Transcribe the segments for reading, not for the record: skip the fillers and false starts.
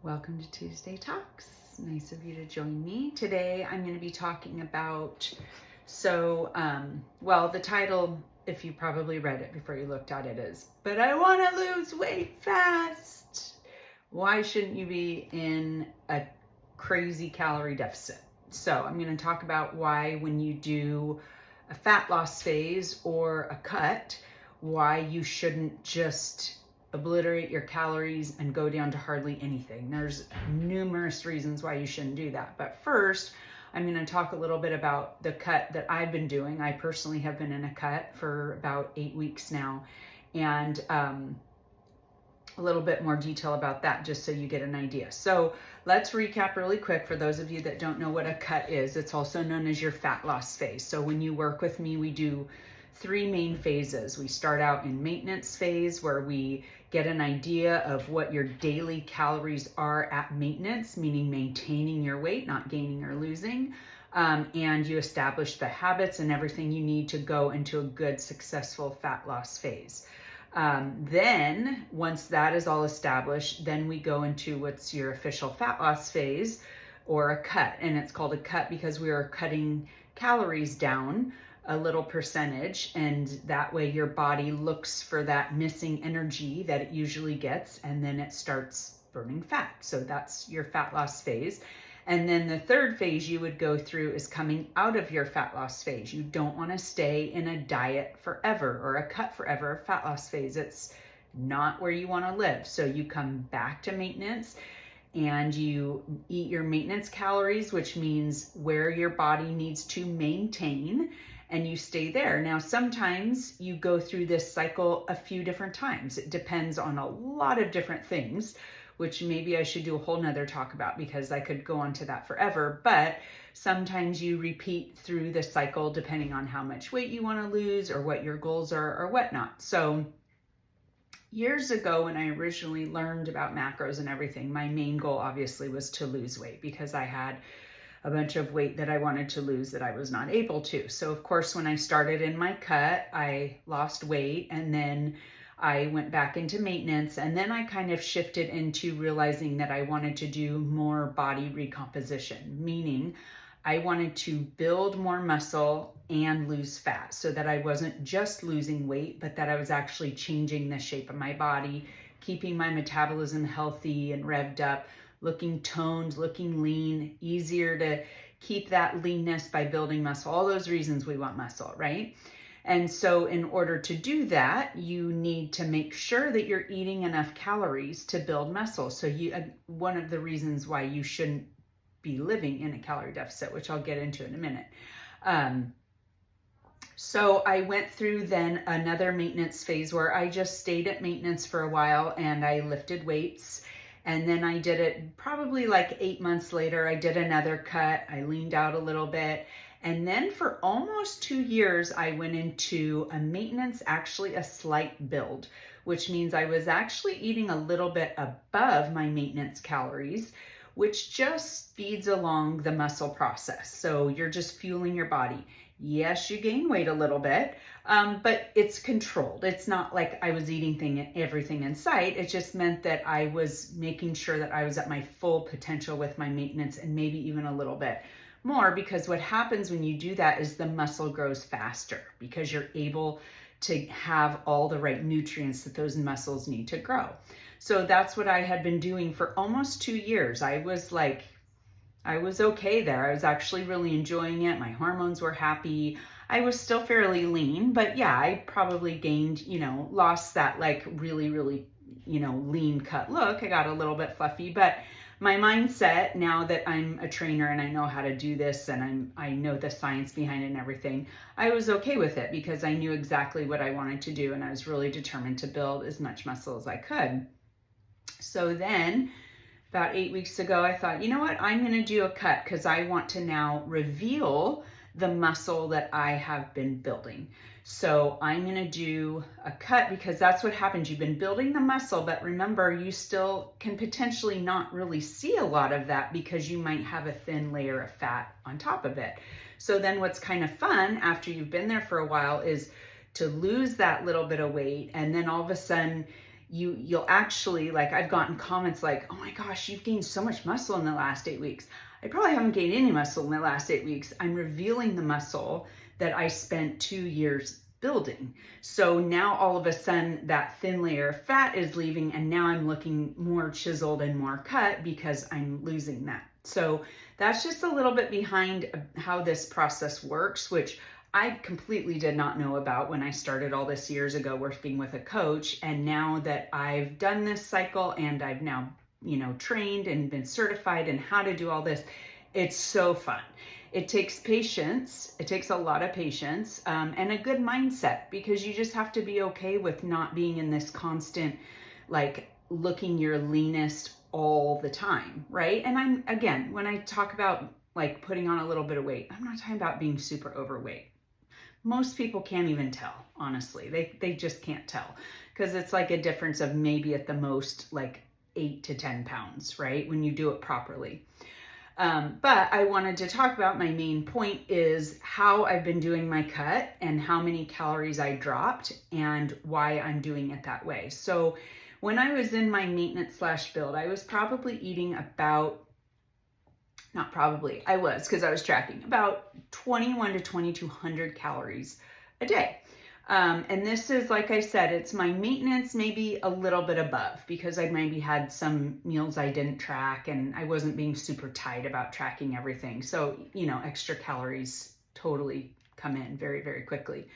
Welcome to Tuesday Talks. Nice of you to join me. Today I'm going to be talking about, the title, if you probably read it before you looked at it, is, but I want to lose weight fast. Why shouldn't you be in a crazy calorie deficit? So I'm going to talk about why when you do a fat loss phase or a cut, why you shouldn't just obliterate your calories and go down to hardly anything. There's numerous reasons why you shouldn't do that. But first, I'm going to talk a little bit about the cut that I've been doing. I personally have been in a cut for about 8 weeks now, and a little bit more detail about that just so you get an idea. So let's recap really quick for those of you that don't know what a cut is. It's also known as your fat loss phase. So when you work with me, we do 3 main phases. We start out in maintenance phase, where we get an idea of what your daily calories are at maintenance, meaning maintaining your weight, not gaining or losing. And you establish the habits and everything you need to go into a good, successful fat loss phase. Then once that is all established, then we go into what's your official fat loss phase, or a cut. And it's called a cut because we are cutting calories down a little percentage, and that way your body looks for that missing energy that it usually gets, and then it starts burning fat. So that's your fat loss phase. And then the third phase you would go through is coming out of your fat loss phase. You don't want to stay in a diet forever or a cut forever, a fat loss phase. It's not where you want to live. So you come back to maintenance and you eat your maintenance calories, which means where your body needs to maintain, and you stay there. Now, sometimes you go through this cycle a few different times. It depends on a lot of different things, which maybe I should do a whole nother talk about because I could go on to that forever. But sometimes you repeat through the cycle depending on how much weight you want to lose or what your goals are or whatnot. So years ago, when I originally learned about macros and everything, my main goal obviously was to lose weight because I had a bunch of weight that I wanted to lose that I was not able to. So of course, when I started in my cut, I lost weight, and then I went back into maintenance, and then I kind of shifted into realizing that I wanted to do more body recomposition, meaning I wanted to build more muscle and lose fat so that I wasn't just losing weight, but that I was actually changing the shape of my body, keeping my metabolism healthy and revved up, looking toned, looking lean, easier to keep that leanness by building muscle. All those reasons we want muscle, right? And so in order to do that, you need to make sure that you're eating enough calories to build muscle. So one of the reasons why you shouldn't be living in a calorie deficit, which I'll get into in a minute. So I went through then another maintenance phase where I just stayed at maintenance for a while and I lifted weights. And then I did it probably like 8 months later. I did another cut. I leaned out a little bit. And then for almost 2 years, I went into a maintenance, actually a slight build, which means I was actually eating a little bit above my maintenance calories, which just speeds along the muscle process. So you're just fueling your body. Yes, you gain weight a little bit, but it's controlled. It's not like I was eating everything in sight. It just meant that I was making sure that I was at my full potential with my maintenance, and maybe even a little bit more, because what happens when you do that is the muscle grows faster because you're able to have all the right nutrients that those muscles need to grow. So that's what I had been doing for almost 2 years. I was okay there. I was actually really enjoying it. My hormones were happy. I was still fairly lean, but yeah, I probably gained, lost that like really, really, lean cut look. I got a little bit fluffy, but my mindset, now that I'm a trainer and I know how to do this and I know the science behind it and everything, I was okay with it because I knew exactly what I wanted to do, and I was really determined to build as much muscle as I could. So then about 8 weeks ago, I thought, you know what, I'm going to do a cut because I want to now reveal the muscle that I have been building. So I'm going to do a cut because that's what happens. You've been building the muscle, but remember, you still can potentially not really see a lot of that because you might have a thin layer of fat on top of it. So then what's kind of fun after you've been there for a while is to lose that little bit of weight, and then all of a sudden you'll actually, like, I've gotten comments like, oh my gosh, you've gained so much muscle in the last 8 weeks. I probably haven't gained any muscle in the last 8 weeks. I'm revealing the muscle that I spent 2 years building. So now all of a sudden that thin layer of fat is leaving, and now I'm looking more chiseled and more cut because I'm losing that. So that's just a little bit behind how this process works, which I completely did not know about when I started all this years ago working with a coach. And now that I've done this cycle and I've now, trained and been certified in how to do all this, it's so fun. It takes patience. It takes a lot of patience and a good mindset, because you just have to be okay with not being in this constant, like, looking your leanest all the time, right? And again, when I talk about like putting on a little bit of weight, I'm not talking about being super overweight. Most people can't even tell, honestly. They just can't tell, because it's like a difference of maybe at the most like 8 to 10 pounds, right? When you do it properly. But I wanted to talk about, my main point is how I've been doing my cut and how many calories I dropped and why I'm doing it that way. So when I was in my maintenance/build, I was probably eating about, not probably, I was, because I was tracking, about 21 to 2,200 calories a day. And this is, like I said, it's my maintenance, maybe a little bit above, because I maybe had some meals I didn't track and I wasn't being super tight about tracking everything. So, extra calories totally come in very, very quickly.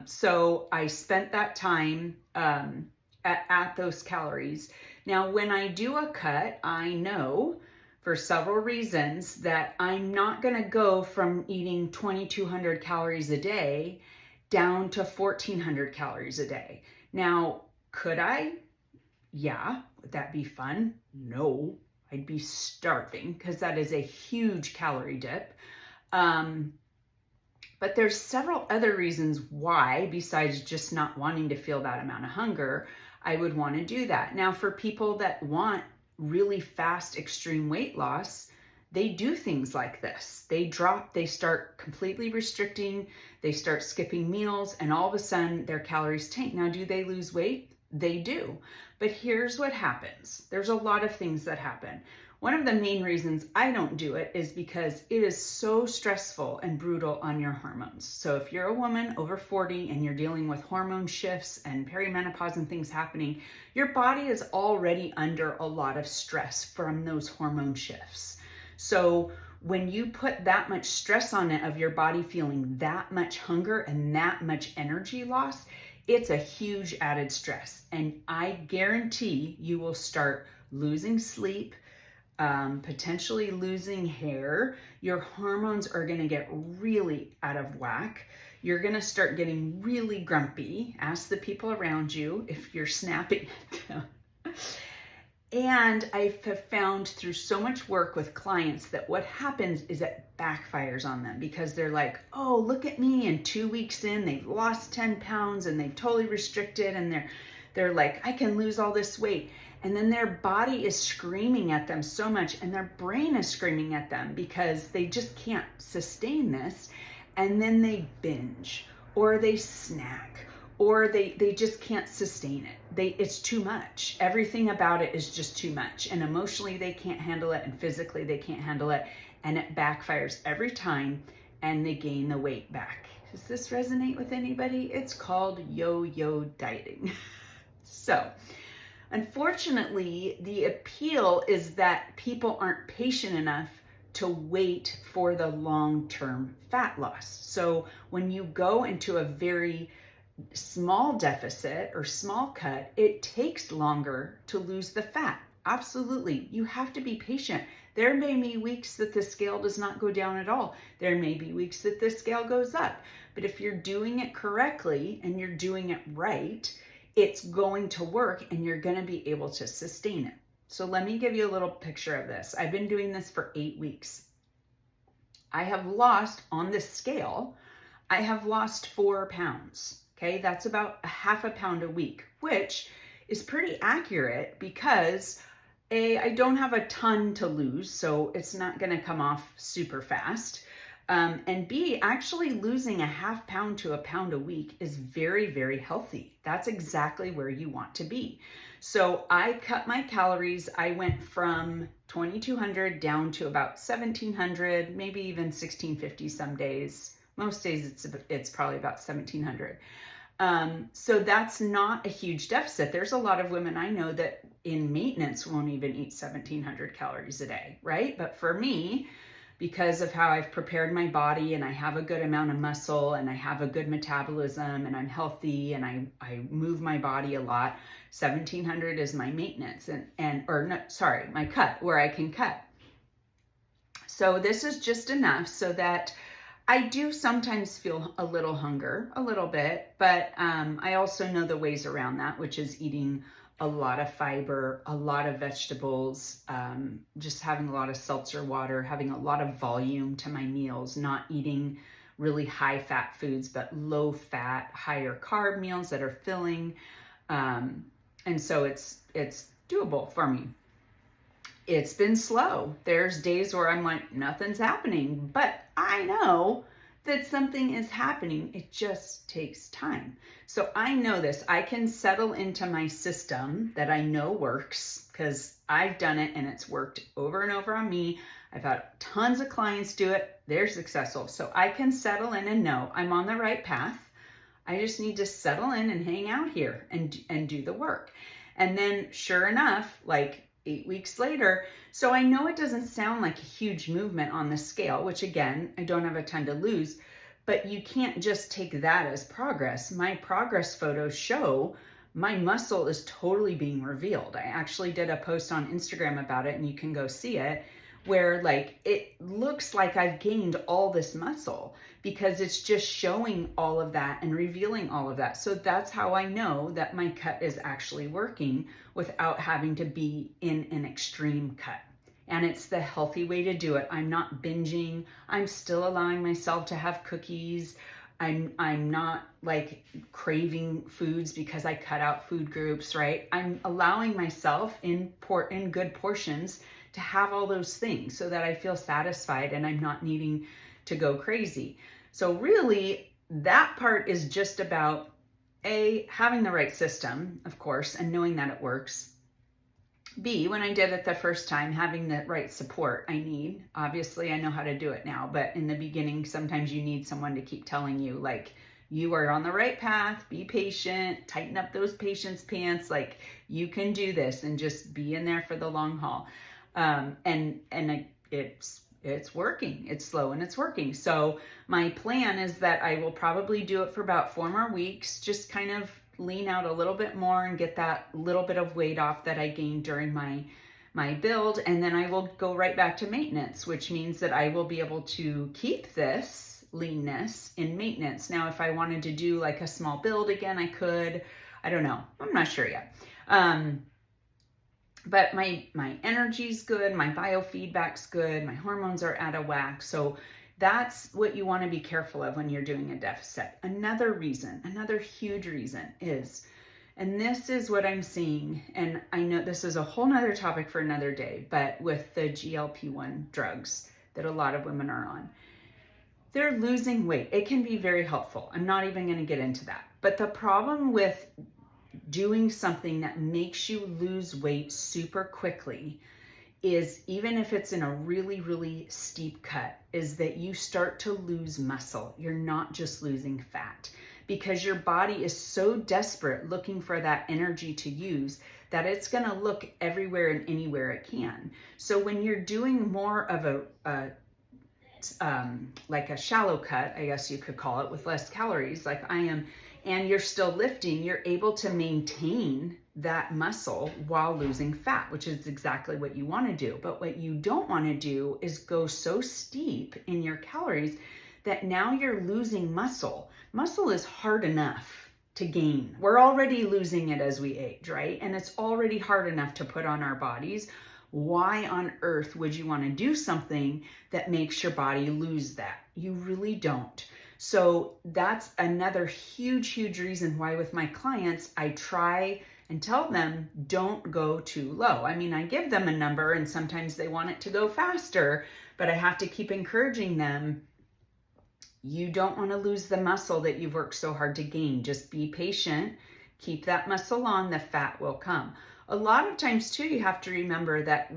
So I spent that time at those calories. Now, when I do a cut, I know for several reasons that I'm not going to go from eating 2,200 calories a day down to 1,400 calories a day. Now, could I? Yeah. Would that be fun? No. I'd be starving, because that is a huge calorie dip. But there's several other reasons why, besides just not wanting to feel that amount of hunger, I would want to do that. Now, for people that want really fast, extreme weight loss, they do things like this. They start completely restricting, they start skipping meals, and all of a sudden their calories tank. Now, do they lose weight? They do. But here's what happens. There's a lot of things that happen. One of the main reasons I don't do it is because it is so stressful and brutal on your hormones. So if you're a woman over 40 and you're dealing with hormone shifts and perimenopause and things happening, your body is already under a lot of stress from those hormone shifts. So when you put that much stress on it, of your body feeling that much hunger and that much energy loss, it's a huge added stress. And I guarantee you will start losing sleep, potentially losing hair. Your hormones are going to get really out of whack. You're going to start getting really grumpy. Ask the people around you if you're snapping at them. And I have found through so much work with clients that what happens is it backfires on them, because they're like, oh, look at me. And 2 weeks in, they've lost 10 pounds and they've totally restricted. And they're like, I can lose all this weight. And then their body is screaming at them so much, and their brain is screaming at them, because they just can't sustain this. And then they binge, or they snack, or they just can't sustain it. It's too much. Everything about it is just too much. And emotionally they can't handle it, and physically they can't handle it. And it backfires every time, and they gain the weight back. Does this resonate with anybody? It's called yo-yo dieting. So, unfortunately, the appeal is that people aren't patient enough to wait for the long-term fat loss. So when you go into a very small deficit or small cut, it takes longer to lose the fat. Absolutely. You have to be patient. There may be weeks that the scale does not go down at all. There may be weeks that the scale goes up. But if you're doing it correctly and you're doing it right, it's going to work, and you're going to be able to sustain it. So let me give you a little picture of this. I've been doing this for 8 weeks. I have lost, on this scale, I have lost 4 pounds. Okay, that's about a half a pound a week, which is pretty accurate, because I don't have a ton to lose, so it's not going to come off super fast. And B, actually losing a half pound to a pound a week is very, very healthy. That's exactly where you want to be. So I cut my calories. I went from 2,200 down to about 1,700, maybe even 1,650 some days. Most days it's probably about 1,700. So that's not a huge deficit. There's a lot of women I know that in maintenance won't even eat 1,700 calories a day, right? But for me, because of how I've prepared my body and I have a good amount of muscle and I have a good metabolism and I'm healthy and I move my body a lot, 1,700 is my maintenance my cut where I can cut. So this is just enough so that I do sometimes feel a little hunger, a little bit, but I also know the ways around that, which is eating a lot of fiber, a lot of vegetables, just having a lot of seltzer water, having a lot of volume to my meals, not eating really high fat foods, but low fat, higher carb meals that are filling. And so it's doable for me. It's been slow. There's days where I'm like, nothing's happening, but I know that something is happening. It just takes time. So I know this. I can settle into my system that I know works because I've done it and it's worked over and over on me. I've had tons of clients do it. They're successful. So I can settle in and know I'm on the right path. I just need to settle in and hang out here and do the work. And then sure enough, like 8 weeks later. So I know it doesn't sound like a huge movement on the scale, which again, I don't have a ton to lose, but you can't just take that as progress. My progress photos show my muscle is totally being revealed. I actually did a post on Instagram about it and you can go see it, where like it looks like I've gained all this muscle because it's just showing all of that and revealing all of that. So that's how I know that my cut is actually working without having to be in an extreme cut. And it's the healthy way to do it. I'm not binging. I'm still allowing myself to have cookies. I'm not like craving foods because I cut out food groups, right? I'm allowing myself in good portions to have all those things so that I feel satisfied and I'm not needing to go crazy. So really, that part is just about A, having the right system, of course, and knowing that it works. B, when I did it the first time, having the right support I need. Obviously, I know how to do it now, but in the beginning, sometimes you need someone to keep telling you, like, you are on the right path, be patient, tighten up those patience pants, like, you can do this, and just be in there for the long haul. It's working. It's slow and it's working. So my plan is that I will probably do it for about 4 more weeks, just kind of lean out a little bit more and get that little bit of weight off that I gained during my build. And then I will go right back to maintenance, which means that I will be able to keep this leanness in maintenance. Now, if I wanted to do like a small build again, I could. I don't know. I'm not sure yet. But my energy's good, my biofeedback's good, my hormones are out of whack. So that's what you want to be careful of when you're doing a deficit. Another huge reason is, and this is what I'm seeing, and I know this is a whole nother topic for another day, but with the GLP-1 drugs that a lot of women are on, they're losing weight. It can be very helpful. I'm not even going to get into that. But the problem with doing something that makes you lose weight super quickly is, even if it's in a really, really steep cut, is that you start to lose muscle. You're not just losing fat because your body is so desperate looking for that energy to use that it's going to look everywhere and anywhere it can. So when you're doing more of like a shallow cut, I guess you could call it, with less calories like I am, and you're still lifting, you're able to maintain that muscle while losing fat, which is exactly what you want to do. But what you don't want to do is go so steep in your calories that now you're losing muscle. Muscle is hard enough to gain. We're already losing it as we age, right? And it's already hard enough to put on our bodies. Why on earth would you want to do something that makes your body lose that? You really don't. So that's another huge, huge reason why with my clients, I try and tell them, don't go too low. I mean, I give them a number and sometimes they want it to go faster, but I have to keep encouraging them You don't want to lose the muscle that you've worked so hard to gain. Just be patient. Keep that muscle on, the fat will come. A lot of times too, you have to remember that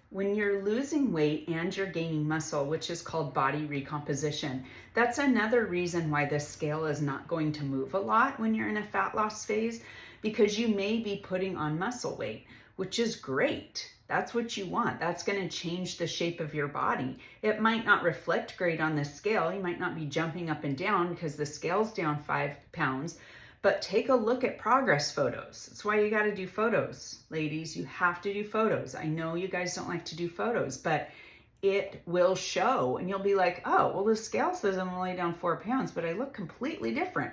when you're losing weight and you're gaining muscle, which is called body recomposition, that's another reason why the scale is not going to move a lot when you're in a fat loss phase, because you may be putting on muscle weight, which is great. That's what you want. That's going to change the shape of your body. It might not reflect great on the scale. You might not be jumping up and down because the scale's down 5 pounds, but take a look at progress photos. That's why you got to do photos, ladies. You have to do photos. I know you guys don't like to do photos, but it will show, and you'll be like, oh, well, the scale says I'm only down 4 pounds, but I look completely different.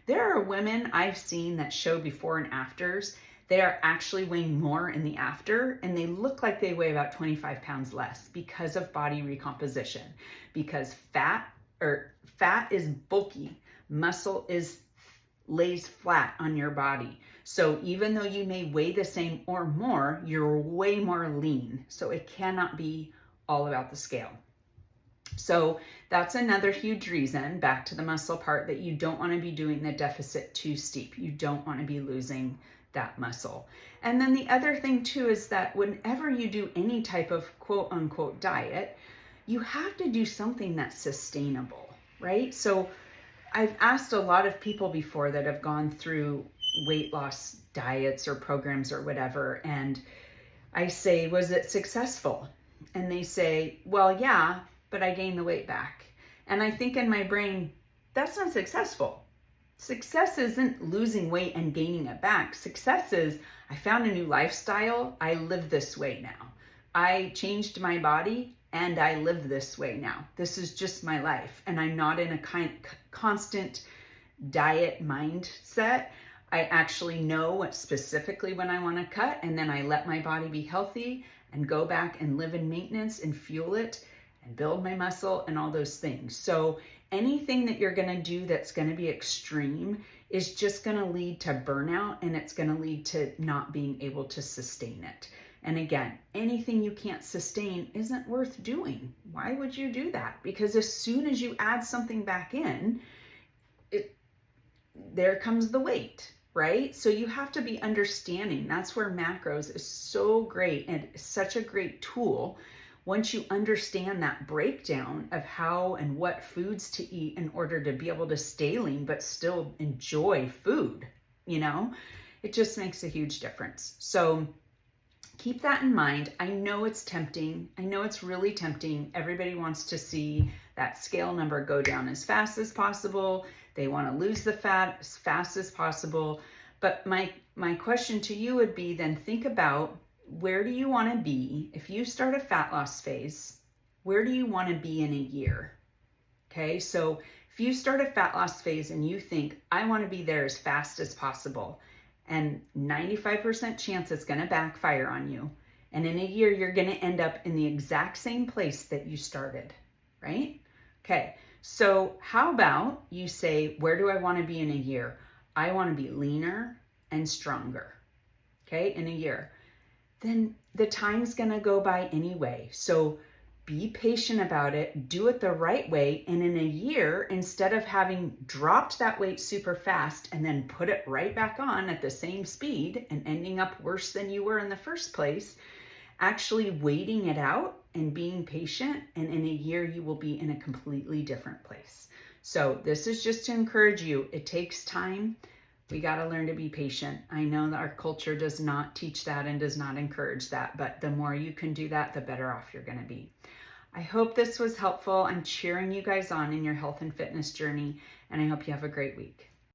There are women I've seen that show before and afters. They are actually weighing more in the after, and they look like they weigh about 25 pounds less because of body recomposition. Because fat is bulky, muscle lays flat on your body. So even though you may weigh the same or more, you're way more lean. So it cannot be all about the scale. So that's another huge reason, back to the muscle part, that you don't want to be doing the deficit too steep. You don't want to be losing that muscle. And then the other thing too is that whenever you do any type of quote unquote diet, you have to do something that's sustainable, right? So I've asked a lot of people before that have gone through weight loss diets or programs or whatever, and I say, was it successful? And they say, well, yeah, but I gained the weight back. And I think in my brain, that's not successful. Success isn't losing weight and gaining it back. Success is, I found a new lifestyle. I live this way now. I changed my body and I live this way now. This is just my life. And I'm not in a constant diet mindset. I actually know specifically when I want to cut, and then I let my body be healthy and go back and live in maintenance and fuel it and build my muscle and all those things. So anything that you're going to do that's going to be extreme is just going to lead to burnout, and it's going to lead to not being able to sustain it. And again, anything you can't sustain isn't worth doing. Why would you do that? Because as soon as you add something back in, there comes the weight, right? So you have to be understanding. That's where macros is so great and such a great tool. Once you understand that breakdown of how and what foods to eat in order to be able to stay lean but still enjoy food, it just makes a huge difference. So keep that in mind. I know it's tempting. I know it's really tempting. Everybody wants to see that scale number go down as fast as possible. They want to lose the fat as fast as possible. But my question to you would be, then think about, where do you want to be? If you start a fat loss phase, where do you want to be in a year? Okay, so if you start a fat loss phase and you think, I want to be there as fast as possible, and 95% chance it's going to backfire on you, and in a year you're going to end up in the exact same place that you started, right? Okay, so how about you say, where do I want to be in a year? I want to be leaner and stronger, okay, in a year. Then the time's going to go by anyway. So be patient about it, do it the right way. And in a year, instead of having dropped that weight super fast and then put it right back on at the same speed and ending up worse than you were in the first place, actually waiting it out and being patient. And in a year, you will be in a completely different place. So this is just to encourage you. It takes time. We got to learn to be patient. I know that our culture does not teach that and does not encourage that, but the more you can do that, the better off you're going to be. I hope this was helpful. I'm cheering you guys on in your health and fitness journey, and I hope you have a great week.